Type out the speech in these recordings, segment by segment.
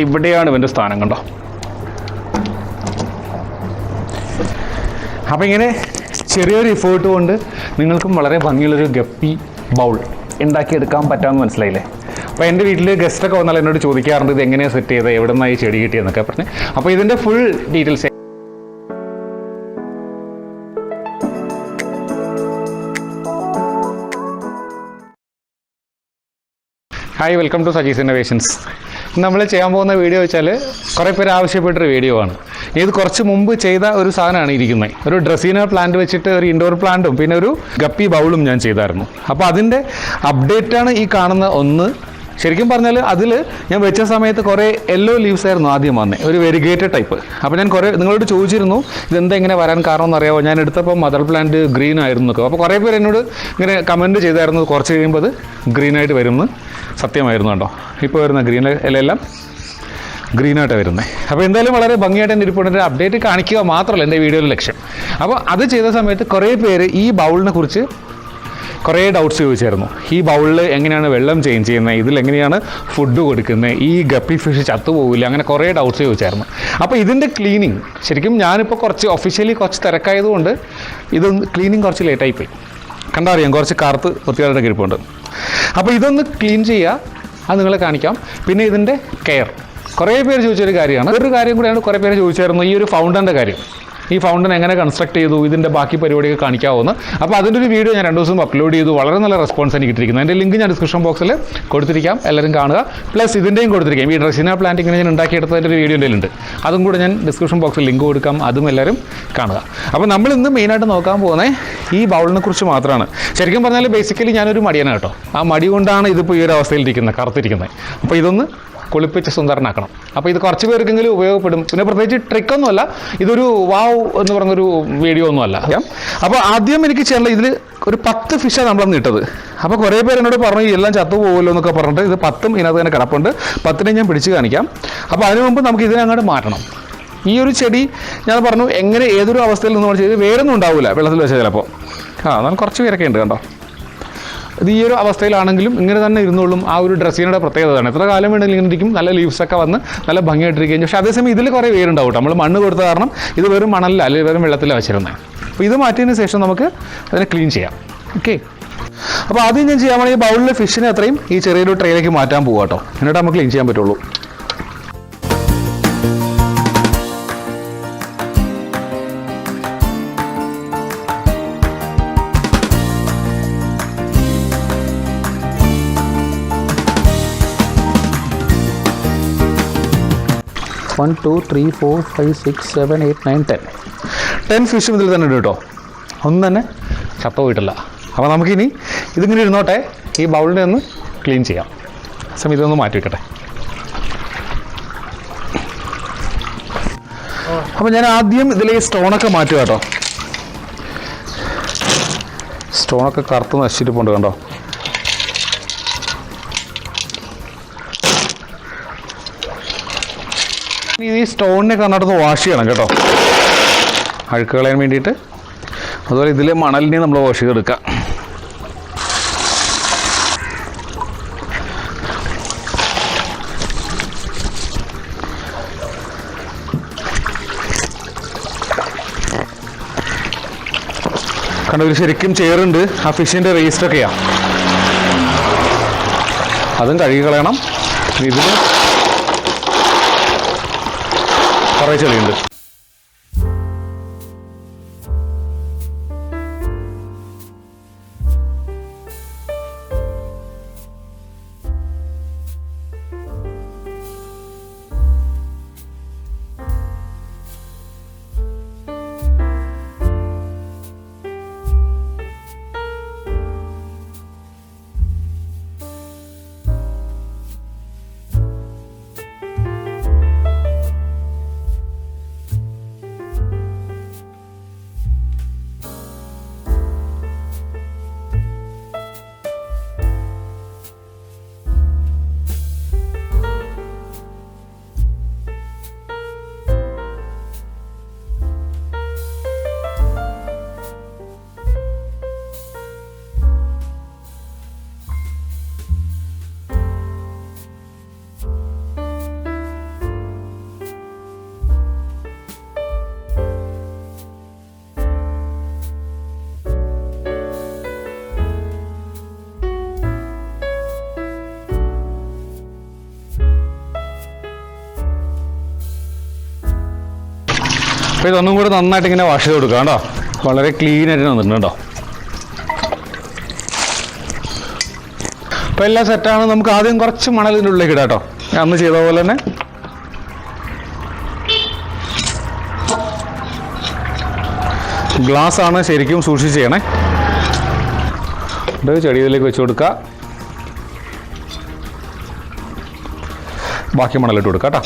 ഇവിടെയാണ് ഇവൻ്റെ സ്ഥാനം, കണ്ടോ. അപ്പോൾ ഇങ്ങനെ ചെറിയൊരു എഫേർട്ട് കൊണ്ട് നിങ്ങൾക്കും വളരെ ഭംഗിയുള്ളൊരു ഗപ്പി ബൗൾ ഉണ്ടാക്കിയെടുക്കാൻ പറ്റാമെന്ന് മനസ്സിലായില്ലേ. അപ്പോൾ എൻ്റെ വീട്ടിൽ ഗസ്റ്റൊക്കെ വന്നാൽ എന്നോട് ചോദിക്കാറുണ്ട് ഇത് എങ്ങനെയാണ് സെറ്റ് ചെയ്തത്, എവിടെ നിന്നായി ചെടി കിട്ടിയെന്നൊക്കെ പറഞ്ഞ്. അപ്പോൾ ഇതിൻ്റെ full details. Hi, welcome to Saji's innovations. നമ്മൾ ചെയ്യാൻ പോകുന്ന വീഡിയോ വെച്ചാൽ കുറേ പേര് ആവശ്യപ്പെട്ടൊരു വീഡിയോ ആണ്. ഇത് കുറച്ച് മുമ്പ് ചെയ്ത ഒരു സാധനമാണ് ഇരിക്കുന്നത്. ഒരു ഡ്രസീന പ്ലാന്റ് വെച്ചിട്ട് ഒരു ഇൻഡോർ പ്ലാന്റും പിന്നെ ഒരു ഗപ്പി ബൗളും ഞാൻ ചെയ്തായിരുന്നു. അപ്പോൾ അതിൻ്റെ അപ്ഡേറ്റാണ് ഈ കാണുന്ന ഒന്ന്. ശരിക്കും പറഞ്ഞാൽ അതിൽ ഞാൻ വെച്ച സമയത്ത് കുറേ യെല്ലോ ലീവ്സ് ആയിരുന്നു ആദ്യം വന്നത്, ഒരു വെരിഗേറ്റഡ് ടൈപ്പ്. അപ്പോൾ ഞാൻ നിങ്ങളോട് ചോദിച്ചിരുന്നു ഇതെന്താ ഇങ്ങനെ വരാൻ കാരണം എന്നറിയാമോ. ഞാൻ എടുത്തപ്പോൾ മദർ പ്ലാന്റ് ഗ്രീൻ ആയിരുന്നു എന്നൊക്കെ. അപ്പോൾ കുറേ പേര് എന്നോട് ഇങ്ങനെ കമൻറ്റ് ചെയ്തായിരുന്നു കുറച്ച് കഴിയുമ്പോൾ അത് ഗ്രീനായിട്ട് വരുമെന്ന്. സത്യമായിരുന്നു കേട്ടോ. ഇപ്പോൾ വരുന്ന ഗ്രീൻ ഇലയെല്ലാം ഗ്രീനായിട്ട് വരുന്നത്. അപ്പോൾ എന്തായാലും വളരെ ഭംഗിയായിട്ട് എൻ്റെ ഇരിപ്പുണ്ട്. അപ്ഡേറ്റ് കാണിക്കുക മാത്രമല്ല എൻ്റെ വീഡിയോയിലെ ലക്ഷ്യം. അപ്പോൾ അത് ചെയ്ത സമയത്ത് കുറേ പേര് ഈ ബൗളിനെ കുറിച്ച് കുറേ ഡൗട്ട്സ് ചോദിച്ചായിരുന്നു. ഈ ബൗളിൽ എങ്ങനെയാണ് വെള്ളം ചേഞ്ച് ചെയ്യുന്നത്, ഇതിലെങ്ങനെയാണ് ഫുഡ് കൊടുക്കുന്നത്, ഈ ഗപ്പി ഫിഷ് ചത്തുപോകില്ല, അങ്ങനെ കുറേ ഡൗട്ട്സ് ചോദിച്ചായിരുന്നു. അപ്പോൾ ഇതിൻ്റെ ക്ലീനിങ് ശരിക്കും ഞാനിപ്പോൾ ഒഫീഷ്യലി കുറച്ച് തിരക്കായതുകൊണ്ട് ഇതൊന്ന് ക്ലീനിങ് കുറച്ച് ലേറ്റായിപ്പോയി. കണ്ടാൽ അറിയാം കുറച്ച് കറുത്ത് വൃത്തിയായിട്ട് ഇരിപ്പുണ്ട്. അപ്പോൾ ഇതൊന്ന് ക്ലീൻ ചെയ്യുക, അത് നിങ്ങളെ കാണിക്കാം. പിന്നെ ഇതിൻ്റെ കെയർ കുറേ പേര് ചോദിച്ചൊരു കാര്യമാണ്. ഒരു കാര്യം കൂടെയാണ് കുറേ പേര് ചോദിച്ചായിരുന്നു, ഈ ഒരു ഫൗണ്ടൻ്റെ കാര്യം. ഈ ഫൗണ്ടൻ എങ്ങനെ കൺസ്ട്രക്ട് ചെയ്തു, ഇതിൻ്റെ ബാക്കി പരിപാടിയൊക്കെ കാണിക്കാവുന്ന. അപ്പോൾ അതിൻ്റെ ഒരു വീഡിയോ ഞാൻ 2 ദിവസം അപ്ലോഡ് ചെയ്തു. വളരെ നല്ല റെസ്പോൺസ് എനിക്ക് കിട്ടിയിരിക്കുന്നത്. അതിൻ്റെ ലിങ്ക് ഞാൻ ഡിസ്ക്രിപ്ഷൻ ബോക്സിൽ കൊടുത്തിരിക്കാം, എല്ലാവരും കാണുക. പ്ലസ് ഇതിൻ്റെയും കൊടുത്തിരിക്കാം. ഈ ഡ്രസീന പ്ലാന്റിങ്ങിനെ ഞാൻ ഉണ്ടാക്കിയെടുത്തതിൻ്റെ ഒരു വീഡിയോ എൻ്റെ ഉണ്ട്, അതും കൂടെ ഞാൻ ഡിസ്ക്രിപ്ഷൻ ബോക്സിൽ ലിങ്ക് കൊടുക്കാം, അതും എല്ലാവരും കാണുക. അപ്പോൾ നമ്മൾ ഇന്ന് മെയിനായിട്ട് നോക്കാൻ പോകുന്നത് ഈ ബൗളിനെ കുറിച്ച് മാത്രമാണ്. ശരിക്കും പറഞ്ഞാൽ ബേസിക്കലി ഞാനൊരു മടിയാണ് കേട്ടോ. ആ മടി കൊണ്ടാണ് ഇതിപ്പോൾ ഈ ഒരു അവസ്ഥയിലിരിക്കുന്നത്, കറുത്തിരിക്കുന്നത്. അപ്പോൾ ഇതൊന്ന് കുളിപ്പിച്ച് സുന്ദരനാക്കണം. അപ്പോൾ ഇത് കുറച്ച് പേർക്കെങ്കിലും ഉപയോഗപ്പെടും. പിന്നെ പ്രത്യേകിച്ച് ട്രിക്കൊന്നുമല്ല, ഇതൊരു വാവ് എന്ന് പറഞ്ഞൊരു വീഡിയോ ഒന്നുമല്ല. അപ്പോൾ ആദ്യം എനിക്ക് ചെയ്യാനുള്ള ഇതിൽ ഒരു 10 ഫിഷാണ് നമ്മളന്ന് ഇട്ടത്. അപ്പോൾ കുറേ പേര് എന്നോട് പറഞ്ഞു എല്ലാം ചത്തു പോകുമല്ലോ എന്നൊക്കെ പറഞ്ഞിട്ട് ഇത് 10 ഇതിനകത്ത് തന്നെ കിടപ്പുണ്ട്. 10നെ ഞാൻ പിടിച്ച് കാണിക്കാം. അപ്പോൾ അതിനു മുമ്പ് നമുക്ക് ഇതിനെ അങ്ങോട്ട് മാറ്റണം. ഈ ഒരു ചെടി ഞാൻ പറഞ്ഞു എങ്ങനെ ഏതൊരു അവസ്ഥയിൽ നിന്ന് ചെയ്ത് വേറൊന്നും ഉണ്ടാവില്ല വെള്ളത്തിൽ വെച്ചാൽ ചിലപ്പോൾ. എന്നാൽ കുറച്ച് പേരൊക്കെ ഉണ്ട് കണ്ടോ. ഇത് ഈ ഒരു അവസ്ഥയിലാണെങ്കിലും ഇങ്ങനെ തന്നെ ഇരുന്നോളും. ആ ഒരു ഡ്രസ്സിയുടെ പ്രത്യേകതയാണ്. എത്ര കാലം വേണമെങ്കിലും ഇങ്ങനെ ഇരിക്കും, നല്ല ലീവ്സൊക്കെ വന്ന് നല്ല ഭംഗിയായിട്ടിരിക്കുകയും. പക്ഷേ അതേസമയം ഇതിൽ കുറേ വേരുണ്ടാവും. നമ്മൾ മണ്ണ് കൊടുത്ത കാരണം ഇത് വെറും മണലില്ല, അല്ലെങ്കിൽ വെറും വെള്ളത്തിലാണ് വെച്ചിരുന്നത്. അപ്പോൾ ഇത് മാറ്റിയതിന് ശേഷം നമുക്ക് അതിനെ ക്ലീൻ ചെയ്യാം. ഓക്കെ, അപ്പോൾ ആദ്യം ഞാൻ ചെയ്യാൻ വേണമെങ്കിൽ ഈ ബൗളിലെ ഫിഷിനെ അത്രയും ഈ ചെറിയൊരു ട്രേയിലേക്ക് മാറ്റാൻ പോകാം കേട്ടോ. എന്നിട്ട് നമുക്ക് ക്ലീൻ ചെയ്യാൻ പറ്റുള്ളൂ. One, 2, 3, 4, 5, 6, 7, 8, 9, 10 ഫിഷും ഇതിൽ തന്നെ ഉണ്ട് കേട്ടോ. ഒന്നും തന്നെ ചത്തുപോയിട്ടില്ല. അപ്പോൾ നമുക്കിനി ഇതിങ്ങനെ ഇരുന്നോട്ടെ, ഈ ബൗളിനെ ഒന്ന് ക്ലീൻ ചെയ്യാം. സമയം ഇതൊന്ന് മാറ്റി വയ്ക്കട്ടെ. അപ്പോൾ ഞാൻ ആദ്യം ഇതിലെ ഈ സ്റ്റോണൊക്കെ മാറ്റുക കേട്ടോ. സ്റ്റോണൊക്കെ കറുത്ത് നശിച്ചിട്ട് പോണ്ട് കണ്ടോ. ഈ സ്റ്റോണിനെ കണ്ണടത്ത് വാഷ് ചെയ്യണം കേട്ടോ, അഴുക്ക് കളയാൻ വേണ്ടിയിട്ട്. അതുപോലെ ഇതിലെ മണലിനെ നമ്മൾ വാഷ് ചെയ്തെടുക്കാം. കണ്ടോ, ഇതിൽ ശരിക്കും ചേറുണ്ട്. ആ ഫിഷിൻ്റെ വേസ്റ്റൊക്കെയാണ്, അതും കഴുകി കളയണം. ഇതിൽ കുറേ ചെളിയുണ്ട്. അപ്പോൾ ഇതൊന്നും കൂടി നന്നായിട്ട് ഇങ്ങനെ വാഷ് ചെയ്ത് കൊടുക്കാം കേട്ടോ. വളരെ ക്ലീൻ ആയിട്ട് വന്നിട്ടുണ്ട് കേട്ടോ. അപ്പോൾ എല്ലാം സെറ്റാണ്. നമുക്ക് ആദ്യം കുറച്ച് മണൽ ഇതിൻ്റെ ഉള്ളിലേക്ക് ഇടാം കേട്ടോ. അന്ന് ചെയ്ത പോലെ തന്നെ ഗ്ലാസ് ആണ്, ശരിക്കും സൂക്ഷിച്ച് ചെയ്യണേ. ഇത് ചെടി ഇതിലേക്ക് വെച്ച് കൊടുക്കുക. ബാക്കി മണലിട്ട് കൊടുക്കാം കേട്ടോ.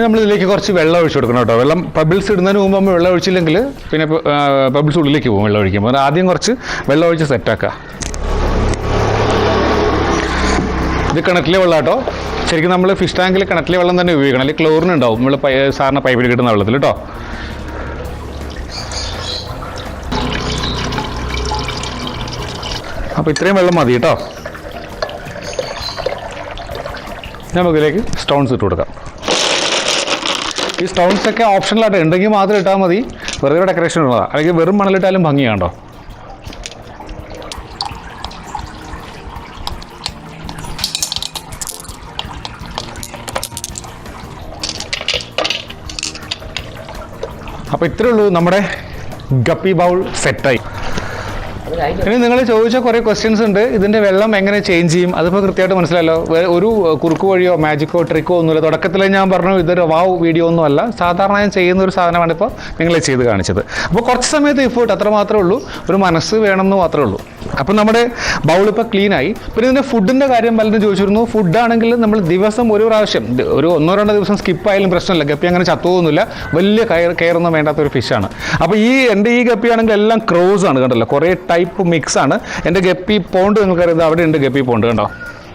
നമ്മളിതിലേക്ക് കുറച്ച് വെള്ളം ഒഴിച്ച് കൊടുക്കണം കേട്ടോ. വെള്ളം പബിൾസ് ഇടുന്നതിന് മുമ്പ് നമ്മൾ വെള്ളം ഒഴിച്ചില്ലെങ്കിൽ പിന്നെ പബിൾസ് ഉള്ളിലേക്ക് പോകും വെള്ളം ഒഴിക്കുമ്പോൾ. അത് ആദ്യം കുറച്ച് വെള്ളം ഒഴിച്ച് സെറ്റാക്കുക. ഇത് കിണറ്റിലെ വെള്ളം കേട്ടോ. ശരിക്കും നമ്മൾ ഫിഷ് ടാങ്കിൽ കിണറ്റിലെ വെള്ളം തന്നെ ഉപയോഗിക്കണം, അല്ലെങ്കിൽ ക്ലോറിൻ ഉണ്ടാവും നമ്മൾ സാറിന് പൈപ്പിൽ കിട്ടുന്ന വെള്ളത്തിൽ കേട്ടോ. അപ്പോൾ ഇത്രയും വെള്ളം മതി കേട്ടോ. നമുക്കിതിലേക്ക് സ്റ്റോൺസ് ഇട്ട് കൊടുക്കാം. ഈ സ്റ്റോൺസൊക്കെ ഓപ്ഷണലായിട്ട് ഉണ്ടെങ്കിൽ മാത്രം ഇട്ടാൽ മതി, വെറുതെ ഡെക്കറേഷൻ ഉള്ളതാണ്. അല്ലെങ്കിൽ വെറും മണലിട്ടാലും ഭംഗിയാണ്ടോ. അപ്പോൾ ഇത്രയേ ഉള്ളൂ, നമ്മുടെ ഗപ്പി ബൗൾ സെറ്റായി. ഇനി നിങ്ങൾ ചോദിച്ച കുറേ ക്വസ്റ്റ്യൻസ് ഉണ്ട്. ഇതിൻ്റെ വെള്ളം എങ്ങനെ ചേഞ്ച് ചെയ്യും അതിപ്പോൾ കൃത്യമായിട്ട് മനസ്സിലായല്ലോ. ഒരു കുറുക്ക് വഴിയോ മാജിക്കോ ട്രിക്കോ ഒന്നുമില്ല. തുടക്കത്തിൽ ഞാൻ പറഞ്ഞു ഇതൊരു വാവ് വീഡിയോ ഒന്നുമല്ല, സാധാരണ ഞാൻ ചെയ്യുന്ന ഒരു സാധനമാണ് ഇപ്പോൾ നിങ്ങളെ ചെയ്ത് കാണിച്ചത്. അപ്പോൾ കുറച്ച് സമയത്ത് എഫേർട്ട് അത്ര മാത്രമേ ഉള്ളൂ, ഒരു മനസ്സ് വേണമെന്ന് മാത്രമേ ഉള്ളൂ. അപ്പോൾ നമ്മുടെ ബൗൾ ഇപ്പോൾ ക്ലീനായി. പിന്നെ ഇതിൻ്റെ ഫുഡിൻ്റെ കാര്യം പലരും ചോദിച്ചിരുന്നു. ഫുഡാണെങ്കിൽ നമ്മൾ ദിവസം ഒരു പ്രാവശ്യം, ഒരു 1-2 ദിവസം സ്കിപ്പായാലും പ്രശ്നമില്ല. ഗപ്പി അങ്ങനെ ചത്തുപോകുന്നില്ല, വലിയ കെയറൊന്നും വേണ്ടാത്തൊരു ഫിഷാണ്. അപ്പോൾ എൻ്റെ ഈ ഗപ്പി ആണെങ്കിൽ എല്ലാം ക്രോസ് ആണ്, കണ്ടല്ലോ. കുറേ ടൈപ്പ് മിക്സ് ആണ്. എൻ്റെ ഗപ്പി പോണ്ട് നിങ്ങൾക്കറിയാം, അവിടെ ഉണ്ട് ഗപ്പി പോണ്ട് കണ്ടോ.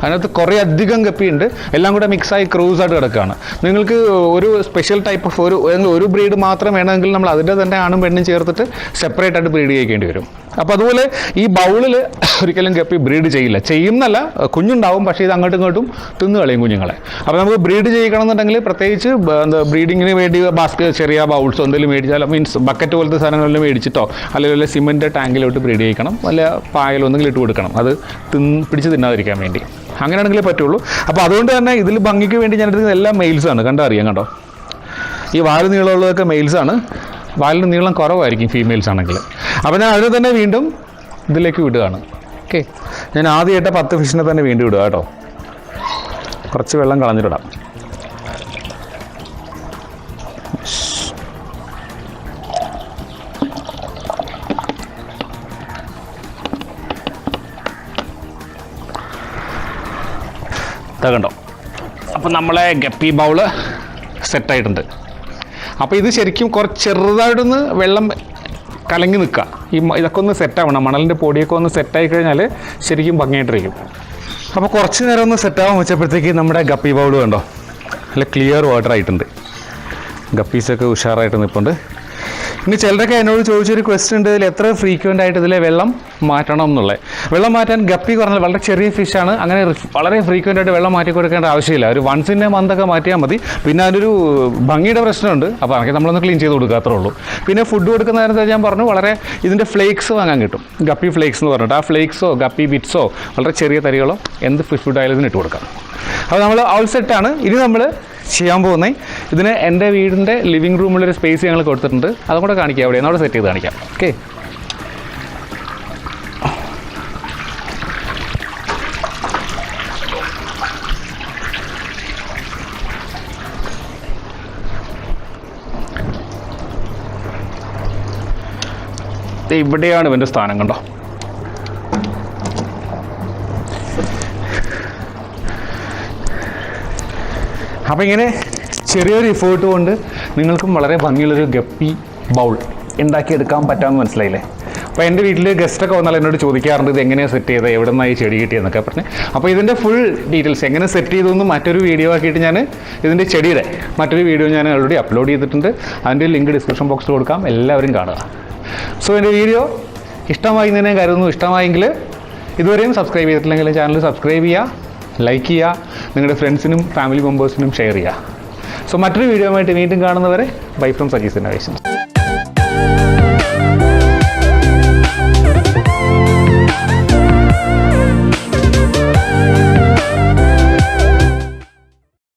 അതിനകത്ത് കുറേ അധികം ഗപ്പി ഉണ്ട്, എല്ലാം കൂടെ മിക്സായി ക്രൂസായിട്ട് കിടക്കുകയാണ്. നിങ്ങൾക്ക് ഒരു സ്പെഷ്യൽ ടൈപ്പ് ഓഫ് ഒരു ബ്രീഡ് മാത്രം വേണമെങ്കിൽ നമ്മൾ അതിൻ്റെ തന്നെ ആണും പെണ്ണും ചേർത്തിട്ട് സെപ്പറേറ്റ് ആയിട്ട് ബ്രീഡ് ചെയ്യേണ്ടി വരും. അപ്പോൾ അതുപോലെ ഈ ബൗളിൽ ഒരിക്കലും ഗപ്പി ബ്രീഡ് ചെയ്യില്ല. ചെയ്യുന്നല്ല, കുഞ്ഞുണ്ടാവും, പക്ഷേ ഇത് അങ്ങോട്ടും ഇങ്ങോട്ടും തിന്നു കളയും കുഞ്ഞുങ്ങളെ. അപ്പോൾ നമുക്ക് ബ്രീഡ് ചെയ്യിക്കണമെന്നുണ്ടെങ്കിൽ പ്രത്യേകിച്ച് ബ്രീഡിങ്ങിന് വേണ്ടി ചെറിയ ബൗൾസോ എന്തെങ്കിലും മേടിച്ചാൽ, മീൻസ് ബക്കറ്റ് പോലത്തെ സാധനങ്ങളെല്ലാം മേടിച്ചിട്ടോ അല്ലെങ്കിൽ സിമെൻറ്റ് ടാങ്കിലോട്ട് ബ്രീഡ് ചെയ്യിക്കണം, വല്ല പായലോ എന്തെങ്കിലും ഇട്ട് കൊടുക്കണം, അത് പിടിച്ച് തിന്നാതിരിക്കാൻ വേണ്ടി. അങ്ങനെയാണെങ്കിലേ പറ്റുള്ളൂ. അപ്പോൾ അതുകൊണ്ട് തന്നെ ഇതിൽ ഭംഗിക്ക് വേണ്ടി ഞാൻ എടുക്കുന്നത് എല്ലാം മെയിൽസാണ്. കണ്ടറിയാം കണ്ടോ. ഈ വാല് നീളമുള്ളതൊക്കെ മെയിൽസാണ്, വാലിന് നീളം കുറവായിരിക്കും ഫീമെയിൽസ് ആണെങ്കിൽ. അപ്പോൾ ഞാൻ അതിനെ തന്നെ വീണ്ടും ഇതിലേക്ക് വിടുകയാണ്. ഓക്കെ, ഞാൻ ആദ്യമായിട്ട് 10 ഫിഷിനെ തന്നെ വീണ്ടും വിടുക കേട്ടോ. കുറച്ച് വെള്ളം കളഞ്ഞിട്ടിടാം. കണ്ടോ. അപ്പോൾ നമ്മളെ ഗപ്പി ബൗള് സെറ്റായിട്ടുണ്ട്. അപ്പോൾ ഇത് ശരിക്കും കുറച്ച് ചെറുതായിട്ടൊന്ന് വെള്ളം കലങ്ങി നിൽക്കുക. ഇതൊക്കെ ഒന്ന് സെറ്റാവണം, മണലിൻ്റെ പൊടിയൊക്കെ ഒന്ന് സെറ്റായി കഴിഞ്ഞാൽ ശരിക്കും ഭംഗിയായിട്ടിരിക്കും. അപ്പോൾ കുറച്ച് നേരം ഒന്ന് സെറ്റാവാൻ വെച്ചപ്പോഴത്തേക്ക് നമ്മുടെ ഗപ്പി ബൗൾ കണ്ടോ, നല്ല ക്ലിയർ വാട്ടർ ആയിട്ടുണ്ട്. ഗപ്പീസൊക്കെ ഉഷാറായിട്ട് നിൽപ്പുണ്ട്. ഇനി ചിലരൊക്കെ എന്നോട് ചോദിച്ചൊരു ക്വസ്റ്റ്യൻ ഉണ്ട്, ഇതിൽ എത്ര ഫ്രീക്വൻ്റ് ആയിട്ട് ഇതിലെ വെള്ളം മാറ്റണം എന്നുള്ളത്. വെള്ളം മാറ്റാൻ ഗപ്പി പറഞ്ഞാൽ വളരെ ചെറിയ ഫിഷാണ്, അങ്ങനെ വളരെ ഫ്രീക്വൻ്റ് ആയിട്ട് വെള്ളം മാറ്റി കൊടുക്കേണ്ട ആവശ്യമില്ല. ഒരു once in a month ഒക്കെ മാറ്റിയാൽ മതി. പിന്നെ അതിനൊരു ഭംഗിയുടെ പ്രശ്നമുണ്ട്, അപ്പോൾ അതൊക്കെ നമ്മളൊന്ന് ക്ലീൻ ചെയ്ത് കൊടുക്കുക, അത്രേ ഉള്ളൂ. പിന്നെ ഫുഡ് കൊടുക്കുന്ന നേരത്തെ ഞാൻ പറഞ്ഞു, വളരെ ഇതിൻ്റെ ഫ്ലേക്സ് വാങ്ങാൻ കിട്ടും, ഗപ്പി ഫ്ലേക്സ് എന്ന് പറഞ്ഞിട്ട്. ആ ഫ്ലേക്സോ ഗപ്പി ബിറ്റ്സോ വളരെ ചെറിയ തരികളോ എന്ത് ഫിഷ് ഫുഡ് ആയാലും ഇതിന് ഇട്ട് കൊടുക്കാം. അപ്പോൾ നമ്മൾ ഓൾ സെറ്റാണ്. ഇനി നമ്മൾ ചെയ്യാൻ പോകുന്നത്, ഇതിന് എൻ്റെ വീടിൻ്റെ ലിവിങ് റൂമിലൊരു സ്പേസ് ഞങ്ങൾ കൊടുത്തിട്ടുണ്ട്, അതും കൂടെ കാണിക്കാം. എവിടെയാണ് അവിടെ സെറ്റ് ചെയ്ത് കാണിക്കാം. ഓക്കെ, ഇവിടെയാണ് ഇവൻ്റെ സ്ഥാനം കണ്ടോ. അപ്പോൾ ഇങ്ങനെ ചെറിയൊരു എഫേർട്ട് കൊണ്ട് നിങ്ങൾക്കും വളരെ ഭംഗിയുള്ളൊരു ഗപ്പി ബൗൾ ഉണ്ടാക്കിയെടുക്കാൻ പറ്റാമെന്ന് മനസ്സിലായില്ലേ. അപ്പോൾ എൻ്റെ വീട്ടിൽ ഗസ്റ്റൊക്കെ വന്നാൽ എന്നോട് ചോദിക്കാറുണ്ട് ഇത് എങ്ങനെയാണ് സെറ്റ് ചെയ്തത്, എവിടെ നിന്നായി ചെടി കിട്ടിയെന്നൊക്കെ പറഞ്ഞ്. അപ്പോൾ ഇതിൻ്റെ ഫുൾ ഡീറ്റെയിൽസ് എങ്ങനെ സെറ്റ് ചെയ്തതെന്ന് മറ്റൊരു വീഡിയോ ആക്കിയിട്ട് ഞാൻ ഇതിൻ്റെ ചെടിയുടെ മറ്റൊരു വീഡിയോ ഞാൻ ഓൾറെഡി അപ്ലോഡ് ചെയ്തിട്ടുണ്ട്. അതിൻ്റെ ലിങ്ക് ഡിസ്ക്രിപ്ഷൻ ബോക്സിൽ കൊടുക്കാം, എല്ലാവരും കാണുക. സോ എൻ്റെ വീഡിയോ ഇഷ്ടമായി എന്ന് ഞാൻ കരുതുന്നു. ഇഷ്ടമായെങ്കിൽ ഇതുവരെയും സബ്സ്ക്രൈബ് ചെയ്തിട്ടില്ലെങ്കിൽ ചാനൽ സബ്സ്ക്രൈബ് ചെയ്യുക, ലൈക്ക് ചെയ്യുക, നിങ്ങളുടെ ഫ്രണ്ട്സിനും ഫാമിലി മെമ്പേഴ്സിനും ഷെയർ ചെയ്യുക. സോ മറ്റൊരു വീഡിയോ ആയിട്ട് വീണ്ടും കാണുന്നവരെ ബൈ ഫ്രം സജീസ് ഇന്നോവേഷൻസ്.